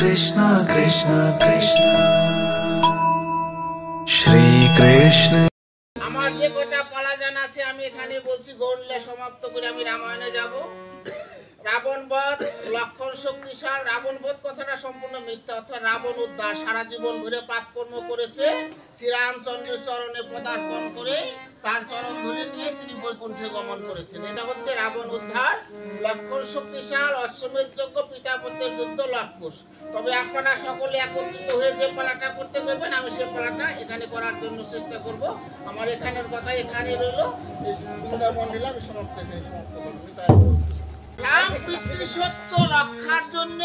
कृष्ण कृष्ण कृष्ण श्री कृष्ण। আমার যে কটা পালা জানা আছে আমি এখানে বলছি, গৌরলীলা সমাপ্ত করে আমি রামায়ণে যাব। রাবণ বধ, লক্ষণ শক্তিশাল। রাবণ বধ কথাটা সম্পূর্ণ মিথ্যা, অর্থাৎ রাবণ উদ্ধার। সারা জীবন ঘুরে পাপকর্ম করেছে, শ্রীরামচন্দ্রের চরণে পদার্পণ করে তার চরণ ধরে নিয়ে তিনি বৈকুণ্ঠে গমন করেছেন। এটা হচ্ছে রাবণ উদ্ধার। লক্ষণ শক্তিশাল, অশ্বমেধ যজ্ঞ, পিতাপুত্রের যুদ্ধ, লবকুশ। তবে আপনারা সকলে একত্রিত হয়ে যে পালাটা করতে পারবেন, আমি সে পালাটা এখানে করার জন্য চেষ্টা করব। আমার এখানের কথা এখানে রইল। বৃন্দাবন নিলে আমি সমাপ্ত করব। রাম পিতৃসত্য রক্ষার জন্য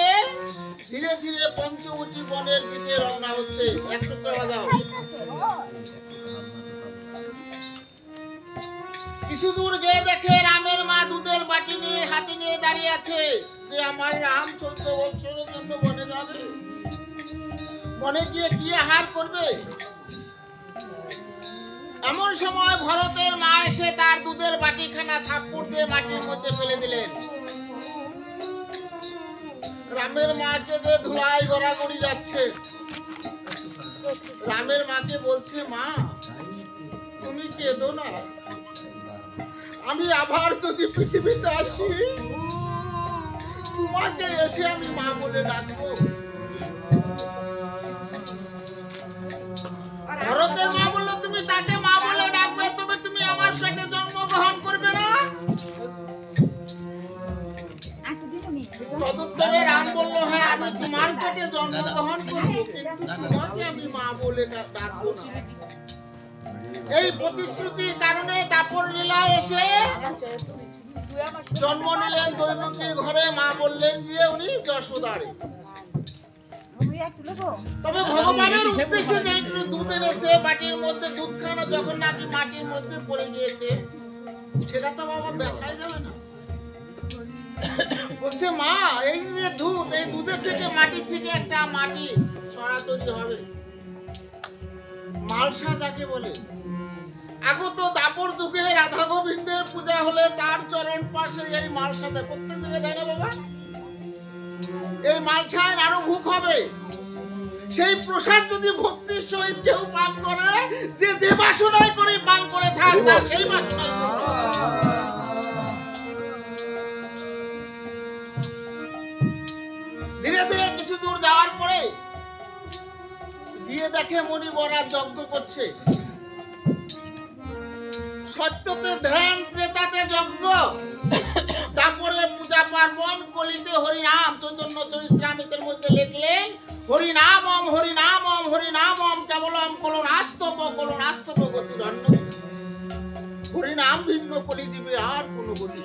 ধীরে ধীরে পঞ্চবটী বনের দিকে রওনা হচ্ছে। একটু করে বাজাও। কিছু দূর গিয়ে দেখে রামের মা দুধের বাটি নিয়ে হাতে নিয়ে দাঁড়িয়ে আছে, যে আমার রাম 14 বছরের জন্য বনে যাবে। বনে গিয়ে কি আহার করবে? এমন সময় ভরতের মা এসে তার দুধের বাটিখানা থাপ্পড় দিয়ে মাটির মধ্যে ফেলে দিলেন। রামের মাকে যে ধুলাই গড়াগড়ি যাচ্ছে। রামের মাকে বলছে, মা তুমি কেঁদো না, আমি আবার যদি পৃথিবীতে আসি তোমাকে এসে আমি মা বলে ডাকবো। ভরতের মা বললো, তুমি তাকে মা বলে ডাকবে, তবে তুমি আমার পেটে জন্মগ্রহণ করবে না। তদুত্তরে রাম বললো, হ্যাঁ আমি তোমার পেটে জন্মগ্রহণ করবো, কিন্তু তোমাকে আমি মা বলে ডাকবো না। এই প্রতিশ্রুতির কারণে দাপর লীলায় এসে জন্ম নিলেন দৈবকীর ঘরে। মা বললেন যে উনি যশোদারে। তবে ভগবানের উদ্দেশ্যে যে দুধ এনেছে বাটির মধ্যে, দুধখানা যখন নাকি মাটির মধ্যে পড়ে গিয়েছে, সেটা তো বাবা ব্যথায় যাবে না। বলছে, মা এই যে দুধ, এই দুধের থেকে মাটি থেকে একটা মাটি সরা তৈরি হবে, মালসা যাকে বলে। আগত দাপর যুগে রাধা গোবিন্দের পূজা হলে তার চরণ পাশে এই মালসা দেয়। প্রত্যেক যুগে দেয় না বাবা? এই মালসায় আরো ভোগ হবে। সেই প্রসাদ যদি ভক্তির সহিত কেউ পান করে, যে যে বাসনায় করে পান করে থাক, তার সেই বাসনায় ধীরে ধীরে কিছু দূর যাওয়ার পরে গিয়ে দেখে মুনিবরা যজ্ঞ করছে। সত্যতে ধ্যান, ত্রেতাতে যজ্ঞ, তারপরে পূজা পার্বণ, কলিতে হরিনাম। চৈতন্য চরিত্রামৃতের মধ্যে লিখলেন, হরিনামম হরিনামম হরিনামম কেবলম কলনাস্তব কলনাস্তব গতিরণ্য। হরিনাম ভিন্ন কলিজীবের আর কোনো গতি।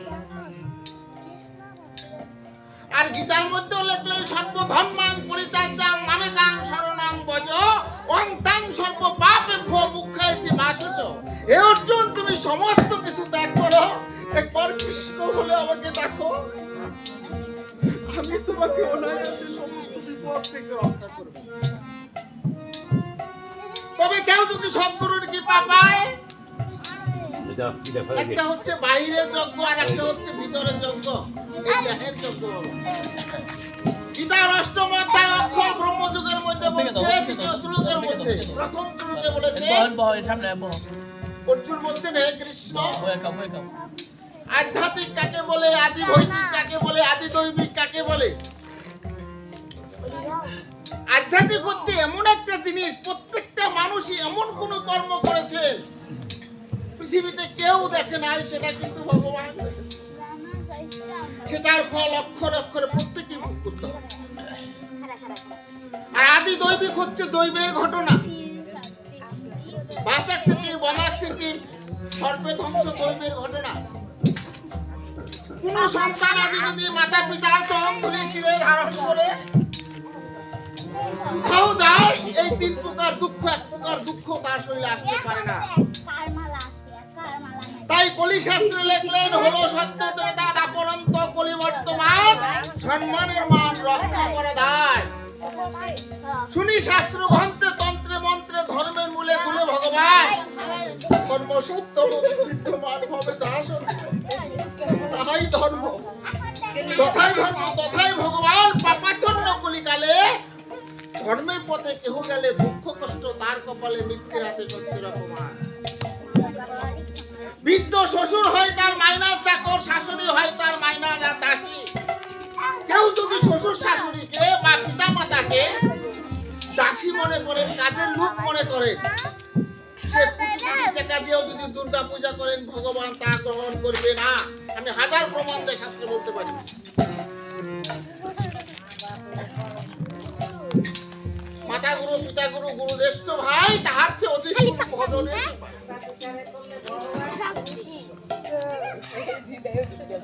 আর গীতার মধ্যে লিখলেন, সর্বধর্মাং পরিত্যাজ্যাং মামেকাং শরণং ভজ অন্তাং সর্ব পাপেভ্যো মুখ্যায়চি মাসুচ। হে অর্জুন, তুমি সমস্ত কিছু ত্যাগ করো, একবার কৃষ্ণ বলে আমাকে ডাকো, আমি তোমাকে অনায়াসে সমস্ত বিপদ থেকে রক্ষা করব। তবে কেউ যদি সদ্গুরুর কৃপা পায়, একটা হচ্ছে বাইরের যজ্ঞ আর একটা হচ্ছে ভিতরের যজ্ঞ, এই দেহের যজ্ঞ। গীতার ৮ম অধ্যায় অক্ষর ব্রহ্মযুগের মধ্যে বলছে, দ্বিতীয় শ্লোকের মধ্যে প্রথম শ্লোকে বলেছে, অর্জুন বলছেন, হে কৃষ্ণ, আধ্যাত্মিক কাকে বলে, আদি ভৌতিক কাকে বলে, আদি দৈবিক কাকে বলে? আধ্যাত্মিক হচ্ছে এমন একটা জিনিস, প্রত্যেকটা মানুষই এমন কোন কর্ম করেছে পৃথিবীতে কেউ দেখে নাই, সেটা কিন্তু ভগবান, সেটার ফল অক্ষরে অক্ষরে প্রত্যেকেই ভোগ করতে হবে। আর আদি দৈবিক হচ্ছে দৈবের ঘটনা। বাচাক সিটির, বমাক সিটির, সর্বে ধ্বংস দৈবের ঘটনা। কোন সন্তান আদি যদি মাতা পিতার চরণ ধরে শিরে ধারণ করে কোথাও যায়, এই 3 প্রকার দুঃখ, 1 প্রকার দুঃখ তার শরীরে আসতে পারে না। তাই কলি শাস্ত্রে লিখলেন, হলো সত্য ত্রেতা দাপরন্ত কলি বর্তমান, সম্মানের মান রক্ষা করে দায়। শুনি শাস্ত্র গ্রন্থে তন্ত্রে মন্ত্রে ধর্মের মূলে তুলে ভগবান, ধর্ম সত্য বিদ্যমান ভাবে যাহা সত্য তাহাই ধর্ম, যথাই ধর্ম তথাই ভগবান। পাপাচ্ছন্ন কলিকালে ধর্মের পথে কেহ গেলে দুঃখ কষ্ট তার কপালে মৃত্যুর হাতে সত্যের অপমান। বৃদ্ধ শ্বশুর হয় তার মাইনার চাকর, শাশুড়ি হয় তার মাইনার দাসী। কেউ যদি শ্বশুর শাশুড়িকে বা পিতা মাতাকে দাসী মনে করেন, কাজের লোক মনে করেন, সে কোটি কোটি টাকা দিয়েও যদি দুর্গা পূজা করেন, ভগবান তা গ্রহণ করবে না। আমি হাজার প্রমাণ দিয়ে শাস্ত্রে বলতে পারি। মাতা গুরু, পিতা গুরু, গুরু জ্যেষ্ঠ ভাই, তাহার চেয়ে অধিক ভজনে।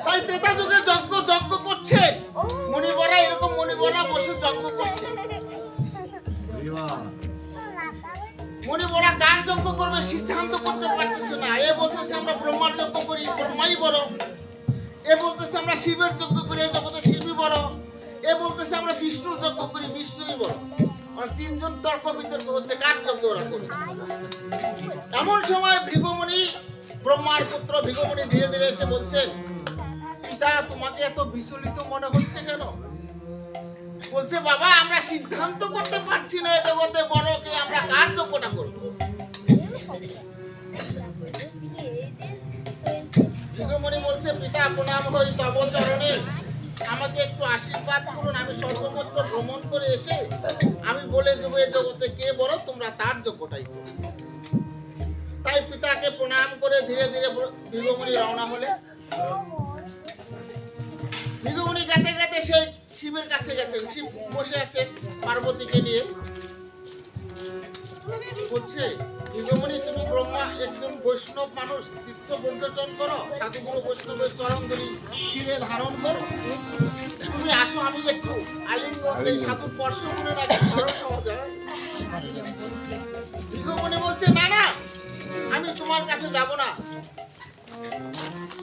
তাই ত্রেতা যুগে যজ্ঞ করছে মণিবরা, এরকম মণিবরা বসে যজ্ঞ করছে। মণিবরা কার যজ্ঞ করবে সিদ্ধান্ত করতে পারতেছে না। এ বলতেছে আমরা ব্রহ্মার যজ্ঞ করি, ব্রহ্মাই বড়। এ বলতেছে আমরা শিবের যজ্ঞ করি, এই জগতে শিবই বড়। এ বলতেছে আমরা বিষ্ণুর যজ্ঞ করি, বিষ্ণুই বড়। আর তিনজন তর্ক বিতর্ক হচ্ছে কার যজ্ঞ ওরা করবে। এমন সময় ভৃগুমুনি, ব্রহ্মার পুত্র ভৃগুমুনি ধীরে ধীরে এসে বলছেন, পিতা তোমাকে এত বিচলিত মনে হচ্ছে কেন? বলছে বাবা আমরা সিদ্ধান্ত করতে পারছি না এ জগতে বড় কে, আমরা কার যজ্ঞটা করবো। ভৃগুমুনি বলছে পিতা প্রণাম হই তব চরণে, আমাকে একটু আশীর্বাদ করুন। আমি সর্বত্র ভ্রমণ করে এসে আমি বলে দেবো এ জগতে কে বড়, তোমরা তার যজ্ঞটাই করো। তাই পিতাকে প্রণাম করে ধীরে ধীরে ভৃগুমুনি রওনা হলে। ভৃগুমুনি গাতে গাতে সেই শিবের কাছে গেছেন। শিব বসে আছে পার্বতীকে নিয়ে। বলছে ভৃগুমুনি তুমি ব্রহ্মা একজন বৈষ্ণব মানুষ, তীর্থ পর্যটন করো, সাধুগুরু বৈষ্ণবের চরণ ধরি শিরে ধারণ করো, তুমি আসো আমি একটু আলিঙ্গন দেই, সাধুর স্পর্শ করে রাখি, ধরো সহজ হয়। ভৃগুমুনি বলছে না না, আমি তোমার কাছে যাব না,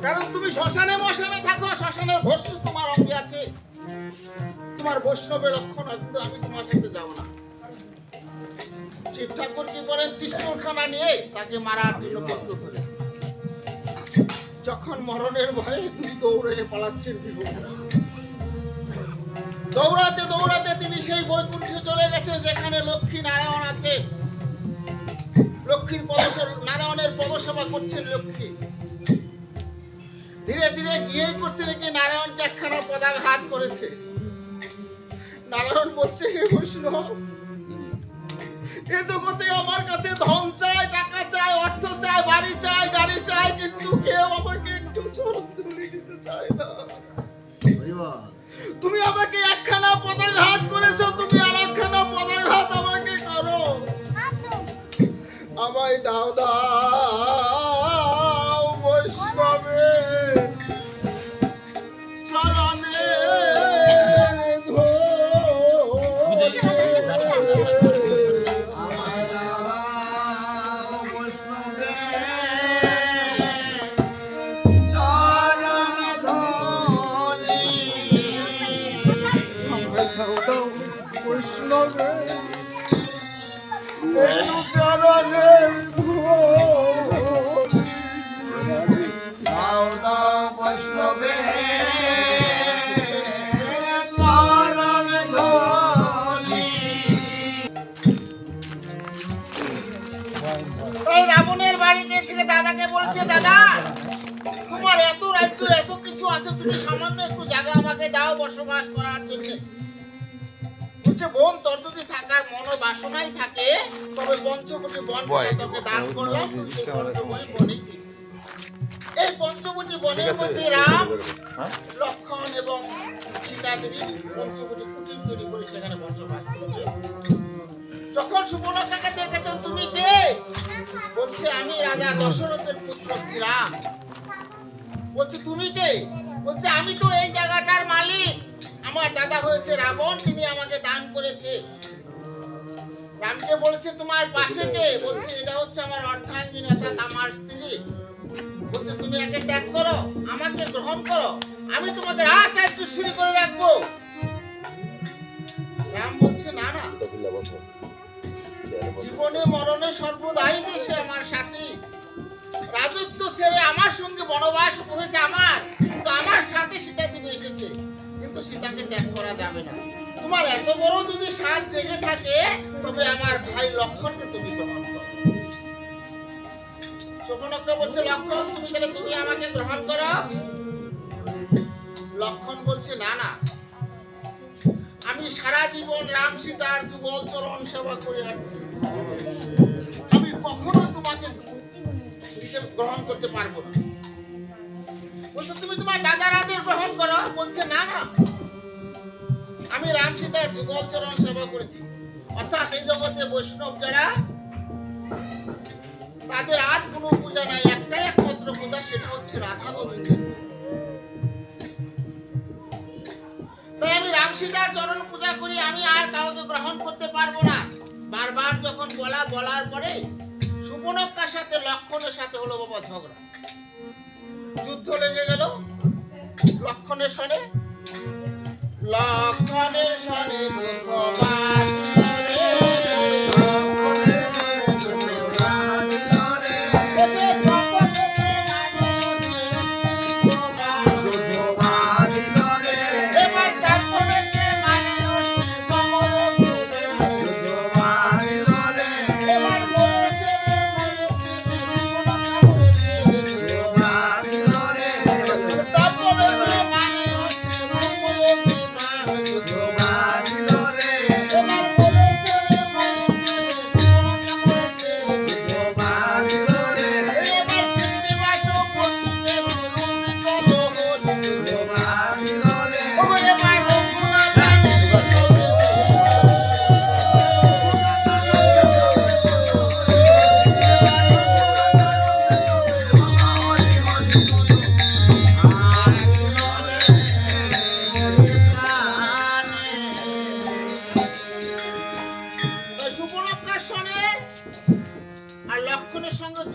কারণ তুমি শ্মশানে মশানে থাকো, শ্মশানের ভস্য তোমার অঙ্গে আছে, তোমার বৈষ্ণবের লক্ষণ, কিন্তু আমি তোমার সাথে যাব না। শিব ঠাকুর কি করেন, ত্রিশূলখানা নিয়ে তাকে মারার জন্য প্রস্তুত হলেন। যখন মরণের ভয়ে তিনি দৌড়ে পালাচ্ছেন, দৌড়াতে দৌড়াতে তিনি সেই বৈকুণ্ঠে চলে গেছেন যেখানে লক্ষ্মী নারায়ণ আছে। লক্ষ্মীর নারায়ণের পদসেবা করছেন লক্ষ্মী। ধীরে ধীরে গিয়েই করছে নাকি নারায়ণকে একখানা পদাঘাত করেছে। নারায়ণ বলছে হে বৈষ্ণব, এ জগতে আমার কাছে ধন চাই, টাকা চাই, অর্থ চাই, বাড়ি চাই, গাড়ি চাই, কিন্তু কেউ আমাকে একটু চরণ ধরে দিতে চায় না। তুমি আমাকে একখানা পদাঘাত করেছো, তুমি আর একখানা পদাঘাত আমাকে করো, আমায় দাও দাও বৈষ্ণবে চরণে রাবণের বাড়িতে এসে দাদাকে বলছে, দাদা তোমার এত রাজ্য এত কিছু আছে, তুমি সামান্য একটু জায়গা আমাকে দাও বসবাস করার জন্য। বলছে বোন তোর যদি থাকার মনোবাসনাই থাকে তবে পঞ্চবটি বন তোকে দান করলাম, এই পঞ্চবটি বনের মধ্যে রাম, লক্ষ্মণ এবং সীতা দেবী পঞ্চবটি কুটির তৈরি করে সেখানে বসবাস করছে। যখন সুবর্ণরেখাকে দেখেছেন তুমি কে? বলছে আমি রাজা দশরথের পুত্র শ্রীরাম। বলছে তুমি কে? বলছে আমি তো এই জায়গাটার মালিক, আমার দাদা হয়েছে রাবণ, তিনি আমাকে দান করেছে। রামকে বলেছে তোমার পাশে কে? বলছে এটা হচ্ছে আমার অর্ধাঙ্গিনী অর্থাৎ আমার স্ত্রী। বলছে তুমি একে ত্যাগ করো, আমাকে গ্রহণ করো, আমি তোমাকে রাজরাজেশ্বরী করে রাখবো। রাম বলছে না না, জীবনে মরণে সর্বদাই সে আমার সাথী, রাজত্ব ছেড়ে আমার সঙ্গে বনবাস হয়েছে আমার, কিন্তু আমার সাথে সীতা দেবী এসেছে, কিন্তু সীতাকে ত্যাগ করা যাবে না। তোমার এত বড় যদি সাজ জেগে থাকে তবে আমার ভাই লক্ষণকে তুমি গ্রহণ করো। শূর্পণখা বলছে লক্ষণ তুমি আমাকে গ্রহণ করো। লক্ষণ বলছে না না, আমি সারা জীবন রাম সীতার যুগল চরণ সেবা করে আসছি, আমি কখনো তোমাকে গ্রহণ করতে পারবো না। বলছে তুমি তোমার দাদার আদেশ গ্রহণ করো। বলছে না না, আমি রাম সীতার যুগল চরণ সেবা করেছি। অর্থাৎ এই জগতে বৈষ্ণব যারা, তাদের আর কোনো পূজা নাই, একটাই একমাত্র পূজা, সেটা হচ্ছে রাধা গোবিন্দের। তাই আমি রাম সীতার চরণ পূজা করি, আমি আর কাউকে গ্রহণ করতে পারবো না। বারবার যখন বলার পরে শূর্পণখার সাথে লক্ষণের সাথে হলো বাবা ঝগড়া, যুদ্ধ লেগে গেল। লক্ষণের সনে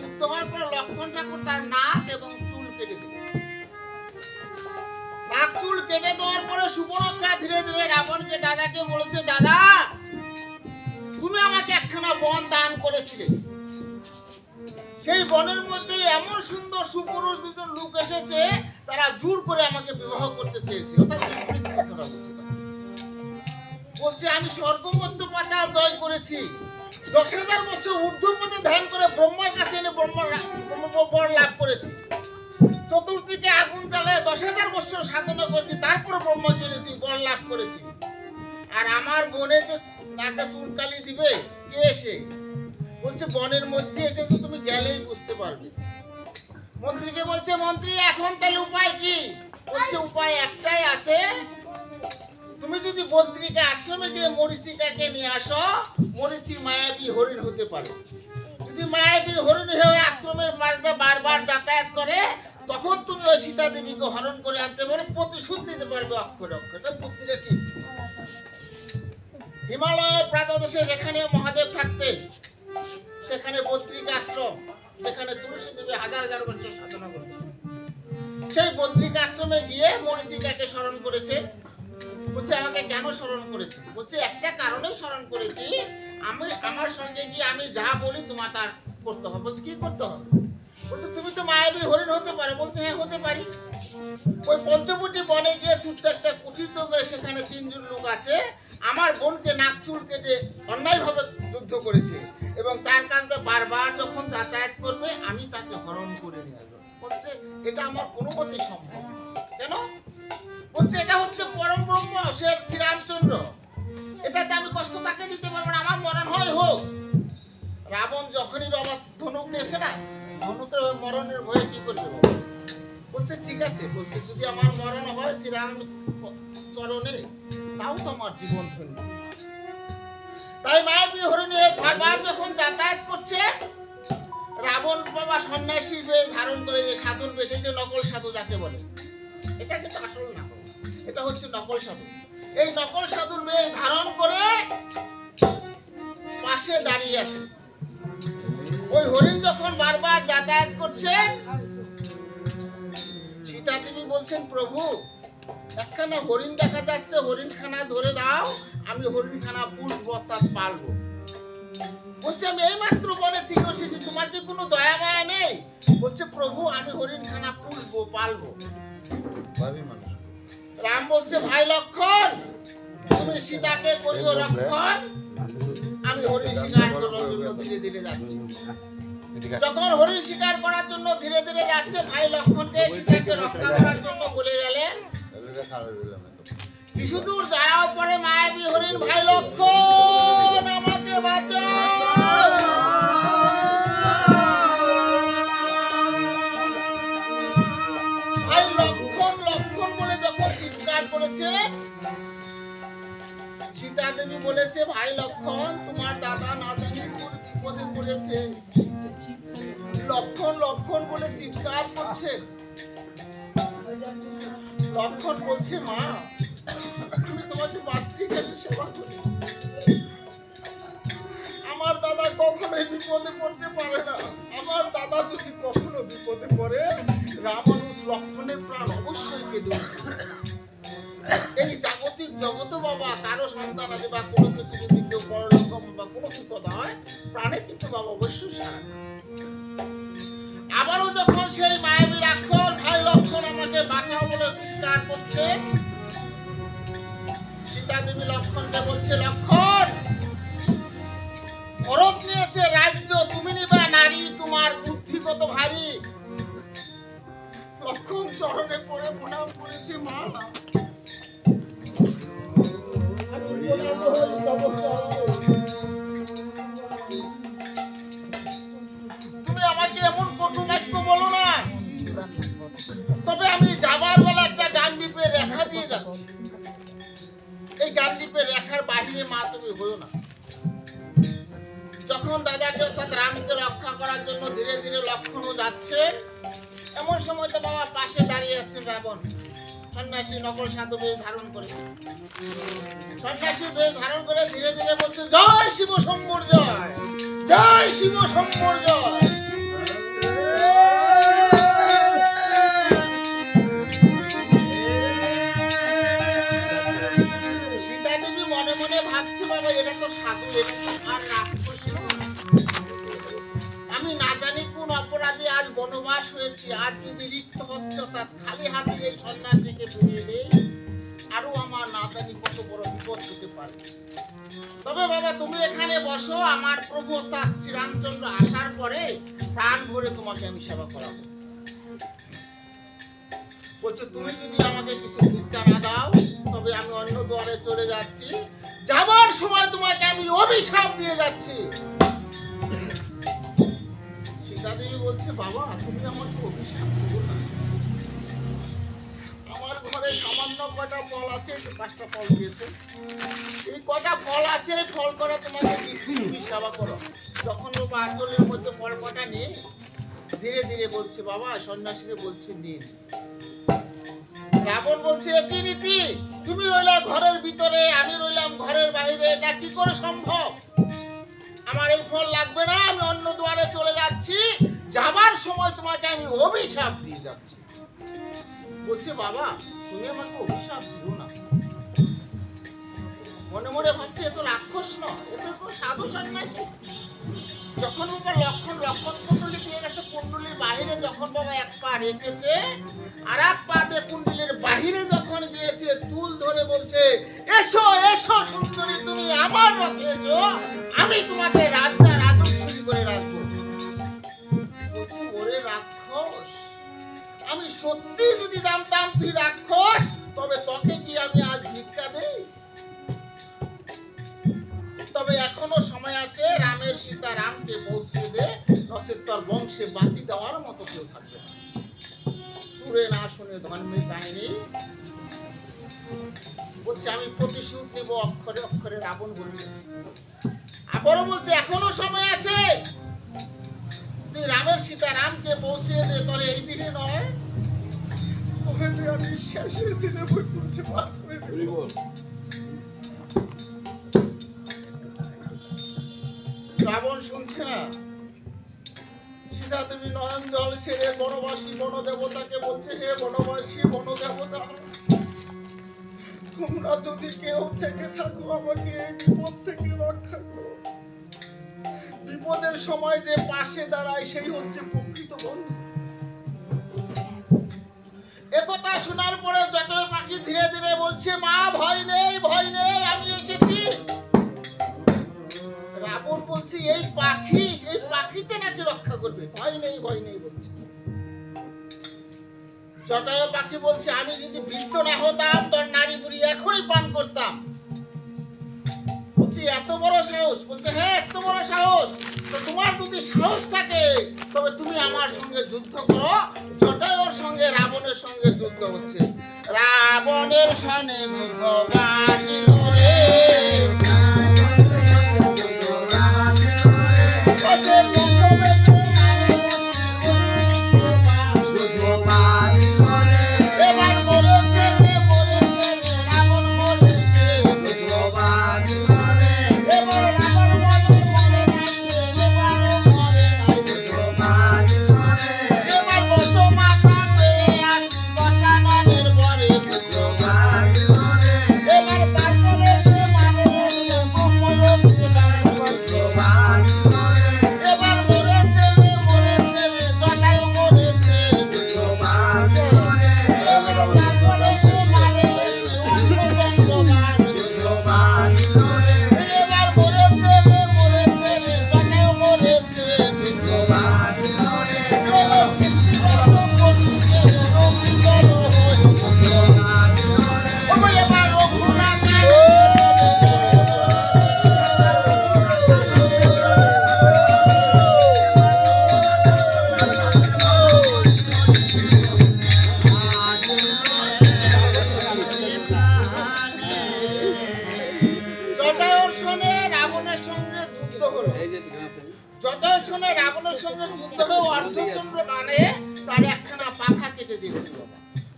যুদ্ধ হওয়ার পর লক্ষণ ঠাকুর তার নাক এবং চুল কেটে দিলেন। নাক চুল কেটে দেওয়ার পরে শূর্পণখা ধীরে ধীরে রাবণকে দাদাকে বলেছে, দাদা তুমি আমাকে একখানা বন দান করেছিলে, সেই বনের মধ্যে এমন সুন্দর সুপুরুষ দুজন লোক এসেছে, তারা জোর করে আমাকে বিবাহ করতে চেয়েছে। বলছে আমি স্বর্গ মধ্য পাতাল জয় করেছি, 10,000 বছর ঊর্ধ্বপদে ধ্যান করে ব্রহ্মার কাছে এনে ব্রহ্মবর লাভ করেছি, চতুর্দিকে আগুন জ্বালায় 10,000 বছর সাধনা করেছি, তারপর ব্রহ্মাকে এনেছি, বর লাভ করেছি। আর আমার বোনেকে নাকে চুনকালি দিবে কে এসে? বলছে বনের মধ্যে এসেছো, তুমি গেলেই বুঝতে পারবে। মন্ত্রীকে বলছে, মন্ত্রী এখন তাহলে উপায় কি? বলছে উপায় একটাই আছে, তুমি যদি বদ্রিকা আশ্রমে গিয়ে মরিচিকাকে নিয়ে আসো, মরিচি মায়াবী হরিণ হতে পারে। যদি মায়াবী হরিণ হয়ে আশ্রমের পাশ দিয়ে বারবার যাতায়াত করে, তখন তুমি ওই সীতা দেবীকে হরণ করে আনতে পারো, প্রতিশোধ নিতে পারবে অক্ষরে অক্ষরে। বুদ্ধিটা ঠিক। হিমালয়ের প্রাতদেশে যেখানে মহাদেব থাকতেন, সেখানে বদ্রিকা আশ্রম, যেখানে তুলসী দেবী হাজার হাজার বছর সাধনা করেছে, সেই বদ্রিকা আশ্রমে গিয়ে মরিচিকাকে স্মরণ করেছে। বলছে আমাকে কেন স্মরণ করেছি? বলছে একটা কারণেই স্মরণ করেছি, আমি আমার সঙ্গে গিয়ে আমি যা বলি তোমার তার করতে হবে। বলছে কি করতে হবে? বলছে তুমি তো মায়াবী হরিণ হতে পারো। বলছে হ্যাঁ হতে পারি। ওই পঞ্চবটি বনে গিয়ে ছোট্ট একটা কুঠির করে, সেখানে 3 জন লোক আছে, আমার বোনকে নাক চুল কেটে অন্যায়ভাবে যুদ্ধ করেছে, এবং তার কাছে বারবার যখন যাতায়াত করবে আমি তাকে হরণ করে নিয়ে আসবো। বলছে এটা আমার কোনো মতে সম্ভব। কেন? বলছে এটা হচ্ছে পরম ব্রহ্ম, শ্রীরামচন্দ্র, এটাতে আমি কষ্ট তাকে দিতে পারবো না, আমার মরণ হয় হোক। রাবণ যখনই বাবা ধনুক নিয়েছে না, ধনুকের মরণের ভয়ে কি করবে? বলছে ঠিক আছে। বলছে যদি আমার মরণ হয় শ্রীরাম চরণে, তাও তো আমার জীবন ধন্য। তাই মায়াবী হরিণী বারবার যখন যাতায়াত করছে, রাবণ বাবা সন্ন্যাসী বেশ ধারণ করে, যে সাধুর বেশে, যে নকল সাধু যাকে বলে, এটা কিন্তু আসল না, এটা হচ্ছে নকল সাধু। এই নকল সাধুর বেশ ধারণ করে পাশে দাঁড়িয়ে আছে। ওই হরিণ যখন বারবার যাতায়াত করছেন, সীতা দেবী বলছেন, প্রভু একখানা হরিণ দেখা যাচ্ছে, হরিণখানা ধরে দাও, আমি হরিণখানা পুষবো অর্থাৎ পালবো। বলছে আমি এই মাত্র বনে থেকে এসেছি, তোমার কি কোনো দয়া মায়া নেই? বলছে প্রভু আমি হরিণখানা পুষবো পালবো। রাম বলছে ভাই লক্ষণ, তুমি সীতাকে করিও রক্ষণ, আমি হরিণ শিকার করার জন্য ধীরে ধীরে যাচ্ছি। যখন হরিণ শিকার করার জন্য ধীরে ধীরে যাচ্ছে, ভাই লক্ষণকে সীতাকে রক্ষা করার জন্য বলে গেলেন। কিছু দূর যাওয়ার পরে মায়াবী হরিণ, ভাই লক্ষণ আমাকে বাঁচাও, ভাই লক্ষণ লক্ষণ বলে যখন চিৎকার করেছে, সীতা দেবী বলেছে, ভাই লক্ষণ তোমার দাদা না জানি কোন বিপদে পড়েছে। লক্ষণ লক্ষণ বলে চিৎকার করছে। লক্ষণ বলছে, মা আমি তোমাকে মাতৃকাকে সেবা করি, আমার দাদা কখনোই বিপদে পড়তে পারে না। আমার দাদা যদি কখনো বিপদে পড়ে, রামানুজ লক্ষণের প্রাণ অবশ্যই কেঁদে উঠবে। এই জাগতিক জগতে বাবা কারো সন্তান আছে বা কোনো কিছু যদি কেউ পরলোক বা কোনো বিপদ হয়, প্রাণে কিন্তু বাবা অবশ্যই সারা। আবারও যখন সেই মায়াবী রাক্ষস ভাই লক্ষণ আমাকে বাঁচাও বলে চিৎকার করছে, সীতা দেবী লক্ষণকে বলছে, লক্ষণ ভরত নিয়েছে রাজ্য, তুমি নিবা নারী, তোমার বুদ্ধি কত ভারী। লক্ষণ চরণে পড়ে প্রণাম করেছে, মা তুমি আমাকে এমন কটু বাক্য বলো না, তবে আমি যাবার বেলা একটা গান্ডীপের রেখা দিয়ে যাচ্ছি। এই গান্ডীপের রেখার বাহিরে মা তুমি হইও না। যখন দাদাকে অর্থাৎ রামকে রক্ষা করার জন্য ধীরে ধীরে লক্ষণও যাচ্ছে, এমন সময় তো বাবা পাশে দাঁড়িয়ে আছেন রাবণ, সন্ন্যাসী নকল সাধু বেশ ধারণ করে। সন্ন্যাসী বেশ ধারণ করে ধীরে ধীরে বলছে, জয় শিব শম্ভুর জয়, জয় শিব শম্ভুর জয়। সীতা দেবী মনে মনে ভাবছে, বাবা এটা তো সাধু, এটা তো আর রাক্ষস নয়। আমি না জানি কোন অপরাধী আজ বনবাস হয়েছি, আজ যদি রিক্ত হস্তে অর্থাৎ খালি হাতে এই সন্ন্যাসীকে ফিরিয়ে দেই, আরো আমার না জানি কত বড় বিপদ হতে পারে। তবে বাবা তুমি এখানে বসো, আমার প্রভু অর্থাৎ শ্রীরামচন্দ্র আসার পরে প্রাণ ভরে তোমাকে আমি সেবা করাবো। বলছে, তুমি যদি আমাকে কিছু ভিক্ষা না দাও, তবে আমি অন্য দ্বারে চলে যাচ্ছি, যাবার সময় তোমাকে আমি অভিশাপ দিয়ে যাচ্ছি। সীতা দেবী বলছে, বাবা তুমি আমাকে অভিশাপ দিও না, আমার ঘরে সামান্য কটা ফল আছে, 5টা ফল দিয়েছে, এই কটা ফল আছে, ফল করা তোমাকে দিচ্ছি, তুমি সেবা করো। যখন বাবা আঁচলের মধ্যে ফল কটা নিয়ে ধীরে ধীরে বলছে, বাবা সন্ন্যাসীকে বলছে নিন। রাবণ বলছে, একই রীতি, তুমি রইলা ঘরের ভিতরে, আমি রইলাম ঘরের বাইরে, এটা কি করে সম্ভব? আমার এই ফল লাগবে না, আমি অন্য দ্বারে চলে যাচ্ছি, যাবার সময় তোমাকে আমি অভিশাপ দিয়ে যাচ্ছি। বলছে, বাবা তুমি আমাকে অভিশাপ দিও না। মনে মনে ভাবছে, এ তো রাক্ষস নয়, এটা তো সাধু সন্ন্যাসী। যখন বাবা লক্ষণ কুণ্ডলী দিয়ে গেছে, কুণ্ডলীর বাহিরে যখন বাবা এক পা রেখেছে, আর এক পা দিয়ে কুণ্ডলীর বাহিরে যখন গিয়েছে, চুল ধরে বলছে, এসো এসো সুন্দরী, তুমি আমার রথে এসো, আমি তোমাকে রাজশ্রী করে রাখবো। বলছি, ওরে রাক্ষস, আমি সত্যি যদি জানতাম তুই রাক্ষস, তবে তোকে কি আমি আজ ভিক্ষা দেই? তবে এখনো সময় আছে, রামের সীতা রামকে পৌঁছে দে, নচেৎ তোর বংশে বাতি দেওয়ার মতো কেউ থাকবে না। শুনে না শুনে ধর্মের কাহিনী বলছে, আমি প্রতিশোধ নেব অক্ষরে অক্ষরে। রাবণ বলছে, আবারও বলছে, এখনো সময় আছে, তুই রামের সীতা রামকে পৌঁছে দে, তোর এই দিনে নয়, তোকে তুই আমি শেষের দিনে বৈকুণ্ঠে পার করে দেব। রাবণ শুনছে না। সীতা দেবী নয়ন জল ছেড়ে বনবাসী বনদেবতাকে বলছে, হে বনবাসী বনদেবতা, তোমরা যদি কেউ থেকে থাকো, আমাকে এই বিপদ থেকে রক্ষা করো। বিপদের সময় যে পাশে দাঁড়ায়, সেই হচ্ছে প্রকৃত বন্ধু। একথা শোনার পরে জটায়ু পাখি ধীরে ধীরে বলছে, মা ভয় নেই, ভয় নেই, আমি এসেছি। রাবণ বলছে, এই পাখিতে নাকি রক্ষা করবে? ভয় নেই, ভয় নেই বলছে। জটায়ু পাখি বলছে, আমি যদি বৃদ্ধ না হতাম তোর নারী বুড়ি এখনই পান করতাম। বলছি, এত বড় সাহস? বলছে, হ্যাঁ এত বড় সাহস। তো তোমার যদি সাহস থাকে তবে তুমি আমার সঙ্গে যুদ্ধ করো। জটায়ুর সঙ্গে রাবণের সঙ্গে যুদ্ধ হচ্ছে। রাবণের সঙ্গে যুদ্ধ বাজিল রে, এবার মরেছে রে, মরেছে রে, রাবণ মরেছে। এবার রাবণ মরে নাই রে, এবারও মরে নাই। এবার বসো মাথা পেয়ে আছি বসানের বরে। এবার তারপরে যে মানে এবার মরেছে রে, মরেছে রে, জটায়ু মরেছে। এবার তারপরে যে মানে এবার মরেছে রে, মরেছে রে, জটায়ু মরেছে। এবার রঘুনাথ জটায়ুর সঙ্গে রাবণের সঙ্গে যুদ্ধ হলো। জটায়ুর সঙ্গে রাবণের সঙ্গে যুদ্ধ হয়ে অর্ধচন্দ্র মানে তার একখানা পাখা কেটে দিয়েছিল।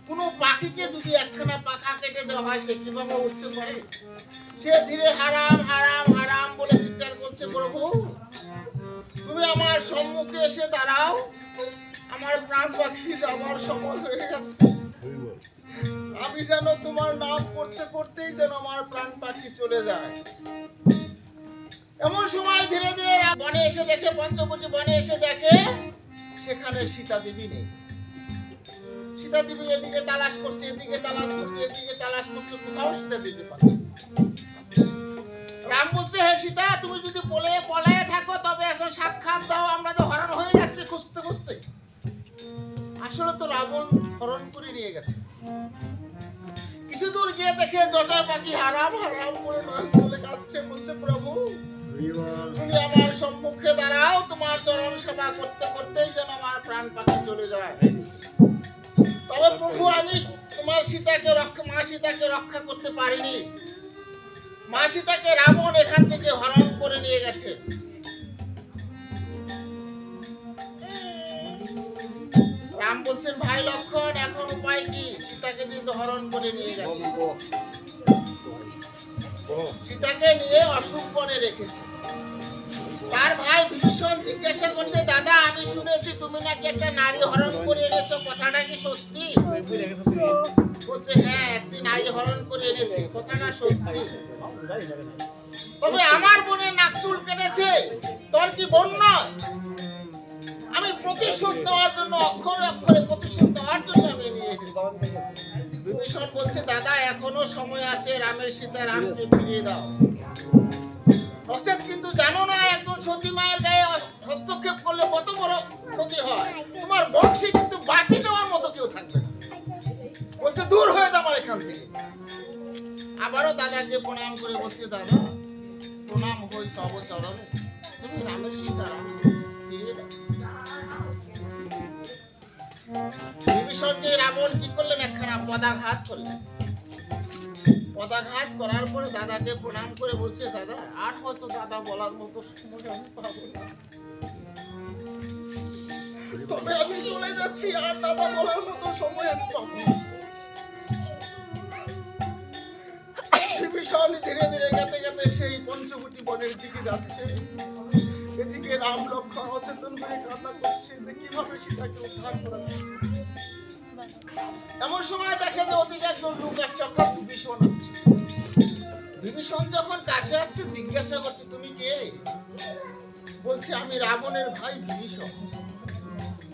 কোন পাখিকে যদি একখানা পাখা কেটে দেওয়া হয় সে কিভাবে উঠতে পারে? সে ধীরে হারাম হারাম হারাম বলে চিৎকার করছে, প্রভু তুমি আমার সম্মুখে এসে দাঁড়াও, আমার প্রাণ পাখি যাওয়ার সময় হয়ে গেছে। আমি যেন তোমার নাম করতে করতেই যেন আমার প্রাণ পাখি চলে যায়। এমন সময় ধীরে ধীরে বনে এসে দেখে, পঞ্চবটী বনে এসে দেখে সেখানে সীতা দেবী নেই। সীতা দেবী এদিকে তালাশ করছে, এদিকে তালাশ করছে, এদিকে তালাশ করছে, কোথাও সীতা দেবী পাচ্ছে। রাম বলছে, হে সীতা, তুমি যদি পলায়ে থাকো তবে এখন সাক্ষাৎ দাও, আমরা তো হরণ হয়ে যাচ্ছে খুঁজতে খুঁজতে। আসলে তো রাবণ হরণ করে নিয়ে গেছে। কিছু দূর গিয়ে দেখে জটায়ু পাখি হারাম হারাম করে নয়ন তুলে কাঁদছে, বলছে, প্রভু তুমি আমার সম্মুখে দাঁড়াও, তোমার চরণ সেবা করতে করতেই যেন আমার প্রাণ পাখি চলে যায়। তবে প্রভু আমি তোমার মা সীতাকে রক্ষা করতে পারিনি। মা সীতাকে রাবণ এখান থেকে হরণ করে নিয়ে গেছে। রাম বলছেন, ভাই লক্ষণ এখন উপায় কি? সীতাকে যেহেতু হরণ করে নিয়ে গেছে, সীতাকে নিয়ে অশোক বনে রেখেছে। তার ভাই বিভীষণ জিজ্ঞাসা করছে, দাদা আমি শুনেছি তুমি নাকি একটা নারী হরণ করে এনেছো, কথাটা কি সত্যি? বলছে, হ্যাঁ একটি নারী হরণ করে এনেছি, কথাটা সত্যি। তবে আমার বোনের নাক চুল কেটেছে, তোর কি বোন নয়? আমি প্রতিশোধ নেওয়ার জন্য, অক্ষরে অক্ষরে প্রতিশোধ নেওয়ার জন্য আমি নিয়ে এসেছি। বিভীষণ বলছে, দাদা এখনো সময় আছে, রামের সীতা রামকে ফিরিয়ে দাও। নচেৎ কিন্তু জানো না একজন সতী মায়ের গায়ে হস্তক্ষেপ করলে কত বড় ক্ষতি হয়। তোমার বংশে কিন্তু বাকি দেওয়ার মতো কেউ থাকবে না। বলছে, দূর হয়ে যাও এখান থেকে। আবারও দাদাকে প্রণাম করে বলছে, দাদা প্রণাম হই তব চরণে, তুমি রামের সীতা রামকে ফিরিয়ে দাও। বিভীষণকে রাবণ কি করলেন? একখানা পদাঘাত করলেন। পদাঘাত করার পরে দাদাকে প্রণাম করে বলছে, দাদা আর হয়তো দাদা বলার মতো সময় আমি পাবো না, তবে আমি চলে যাচ্ছি, আর দাদা বলার মতো সময় আমি পাবো না। বিভীষণ ধীরে ধীরে গেতে গেতে সেই পঞ্চবটী বনের দিকে যাচ্ছে। এদিকে রাম লক্ষণ অচেতন হয়ে কান্না করছে যে কিভাবে সীতাকে উদ্ধার করা যায়। এমন সময় দেখে যে ওদিকে একজন লোক আসছে, অর্থাৎ বিভীষণ আসছে। বিভীষণ যখন কাছে আসছে জিজ্ঞাসা করছে, তুমি কে? বলছে, আমি রাবণের ভাই বিভীষণ।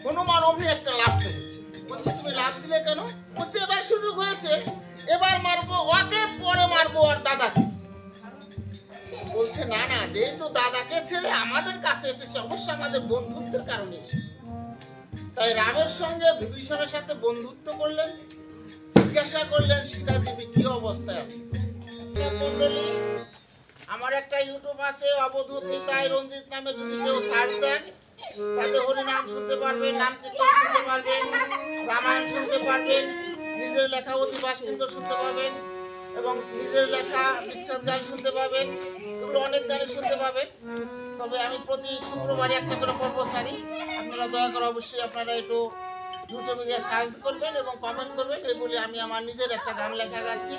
হনুমান অমনি একটা লাফ পেয়েছে। বলছে তুমি লাভ দিলে কেন? বলছে এবার সুযোগ হয়েছে, এবার মারবো ওকে, পরে মারবো আর দাদাকে। বলছে না না, যেহেতু দাদাকে ছেড়ে আমাদের কাছে এসেছে, অবশ্যই আমাদের বন্ধুত্বের কারণে এসেছে। তাই রামের সঙ্গে বিভীষণের সাথে বন্ধুত্ব করলেন, জিজ্ঞাসা করলেন সীতা দেবী কি অবস্থায় আছে। মণ্ডলী, আমার একটা ইউটিউব আছে অবধূত নিতাই রঞ্জিত নামে, যদি কেউ সার্চ দেন তাতে হরিনাম শুনতে পারবেন, নাম কীর্তন শুনতে পারবেন, রামায়ণ শুনতে পারবেন, নিজের লেখা অধিবাস কিন্তু শুনতে পাবেন, এবং নিজের লেখা বিচ্ছেদ গান শুনতে পাবেন, এগুলো অনেক গানে শুনতে পাবেন। তবে আমি প্রতি শুক্রবারে একটা করে পর্ব ছাড়ি, আপনারা দয়া করে অবশ্যই আপনারা একটু ইউটিউবে গিয়ে সার্চ করবেন এবং কমেন্ট করবেন। এই বলে আমি আমার নিজের একটা গান লেখা গাচ্ছি।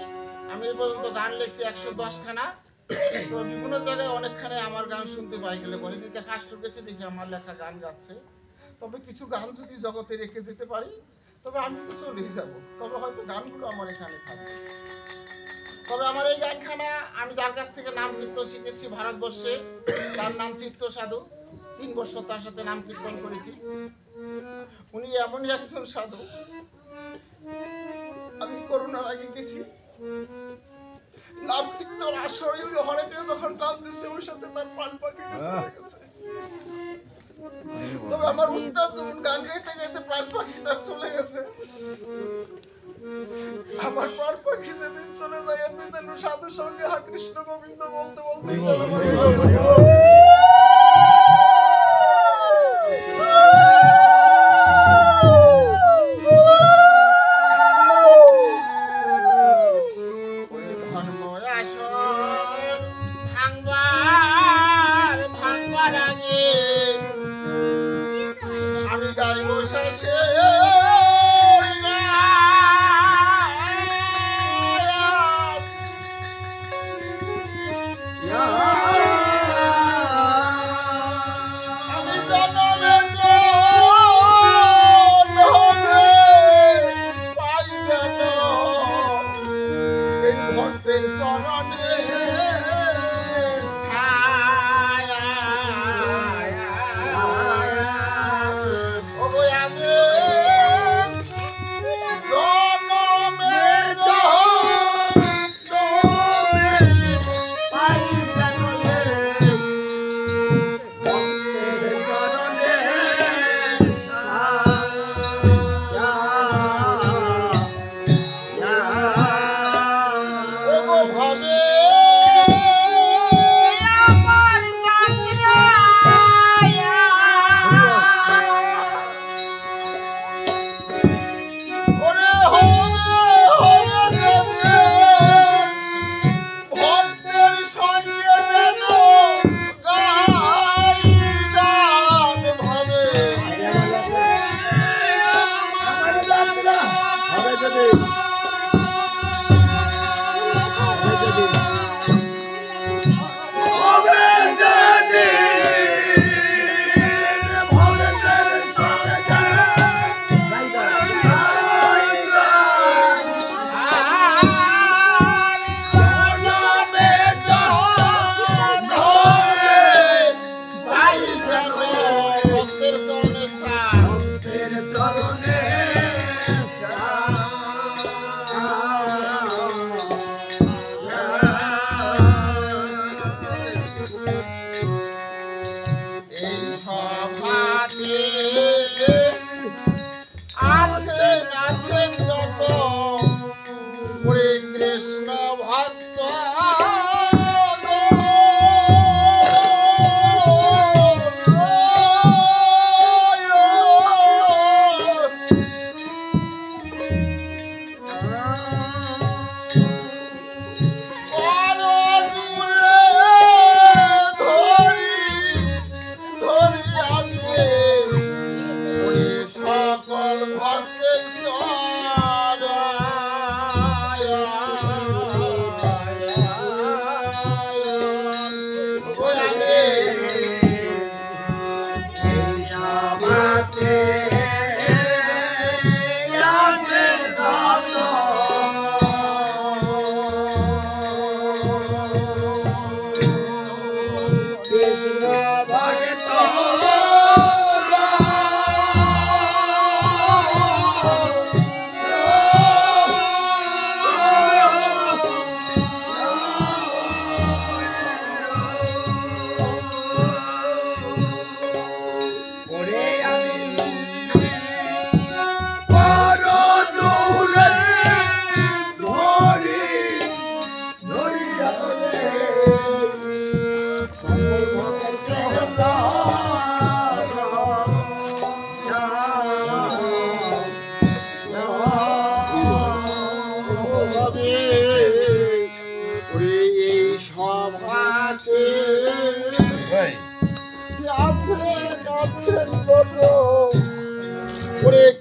আমি এই পর্যন্ত গান লিখছি 110খানা। তো বিভিন্ন জায়গায় অনেকখানে আমার গান শুনতে পাই গেলে পরে দিকে ফার্স্ট গেছে দেখি আমার লেখা গান গাচ্ছে। তবে কিছু গান যদি জগতে রেখে যেতে পারি তবে আমি তো চলেই যাব, তবে হয়তো গানগুলো আমার এখানে থাকবে। তবে আমার এই গানখানা আমি যার কাছ থেকে নাম কীর্তন শিখেছি ভারতবর্ষে, তার নাম চিত্ত সাধু। 3 বছর তার সাথে নাম কীর্তন করেছি। উনি এমনই একজন সাধু, আমি করোনার আগে গেছি নাম কীর্তন আসরে, উনি হরেটে যখন টান দিচ্ছে ওর সাথে তার প্রাণ পাখি গেছে। তবে আমার উস্তাদ যখন গান গাইতে গাইতে প্রাণ পাখি তার চলে গেছে, আমার প্রাণ পাখি যেদিন চলে যায় এমনি যেন সাধুর সঙ্গে হা কৃষ্ণ গোবিন্দ বলতে বলতে ভাঙবার আগে আমি গাইব শেষে ভক্তের শরণে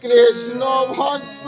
কৃষ্ণ ভক্ত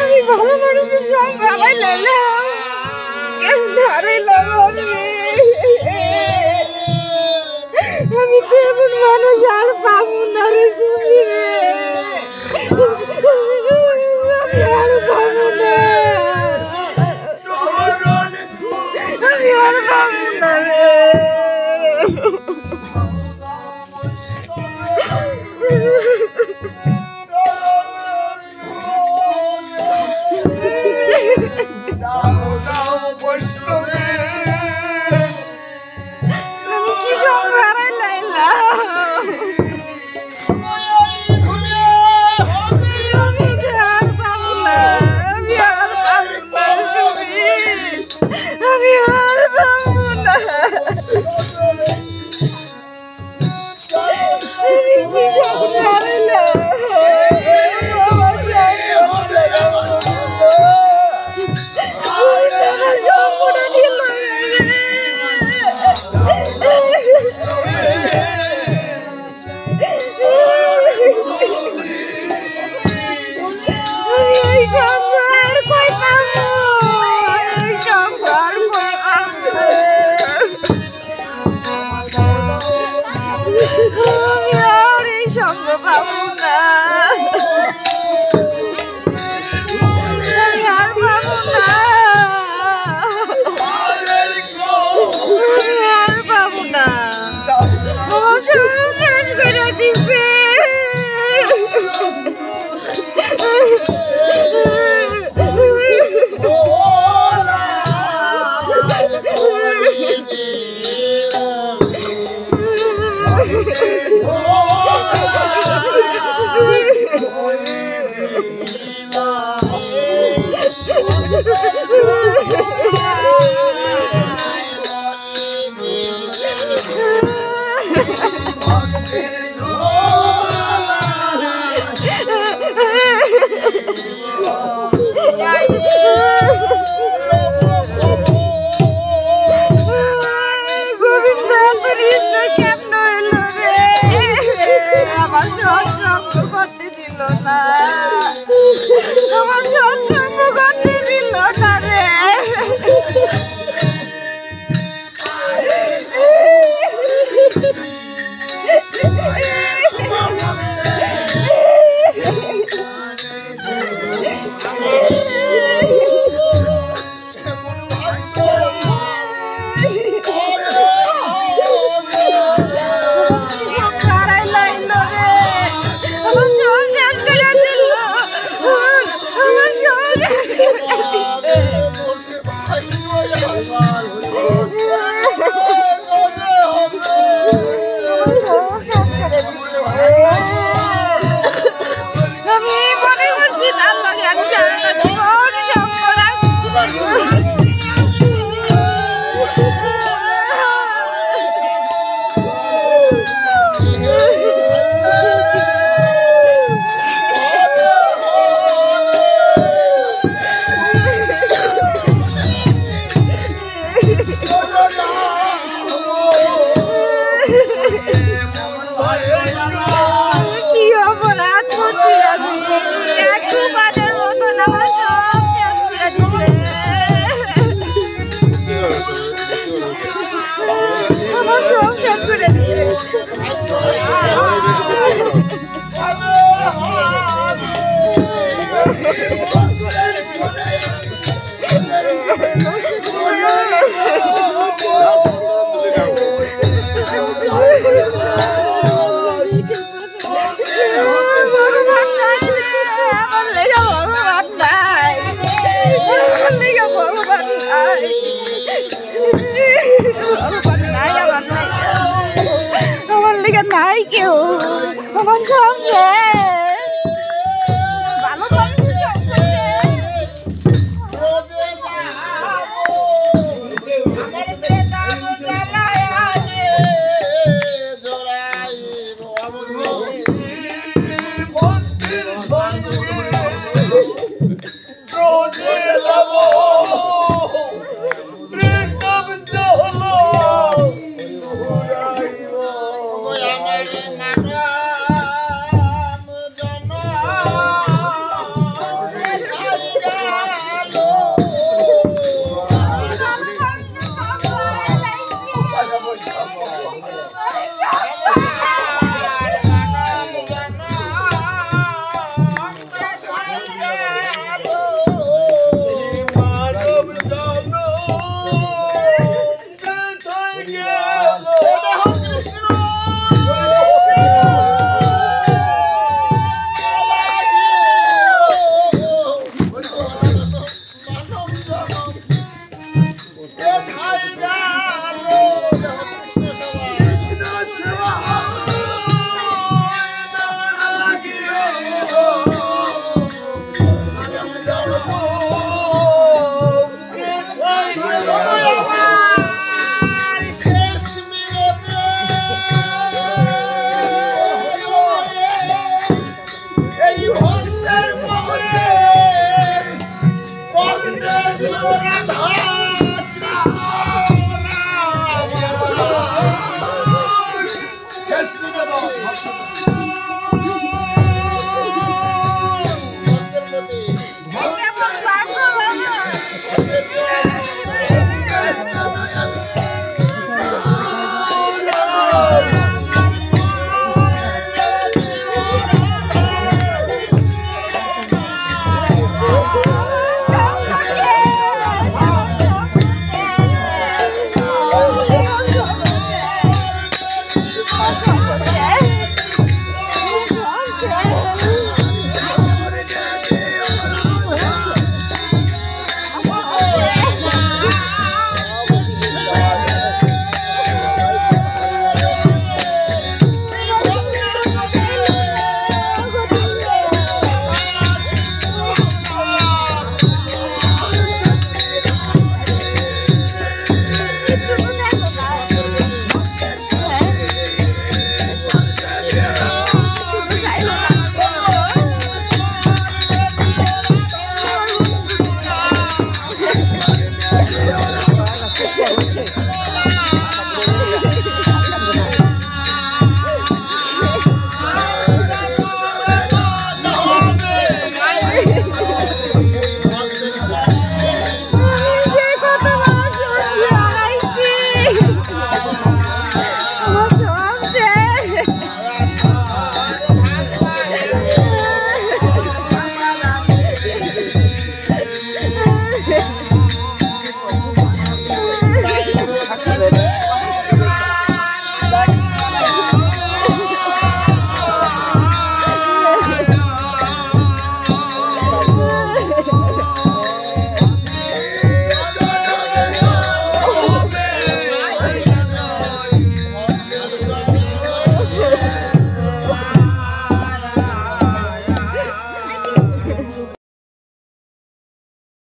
আমি ভালো মানুষের সঙ্গে আবার লাইলাম কেমন হারাইলাম আমি তো এমন মানুষ আর পাবো না রে আমি আর পাবো না আমি আর পাবো না রে আমার সৎসঙ্গ করতে দিল না রে। আমি মনে করছি তার লগে আমি কি অপরাধ করছি আমি, একবারের মতন আমার সব শেষ করে দিলে। আমার সব শেষ করে দিলে। আমার লেগে ভগবান নাই, আমার লেগে ভগবান নাই, ভগবান নাই, আমার নাই, আমার লেগে নাই কেউ, আমার সব শেষ।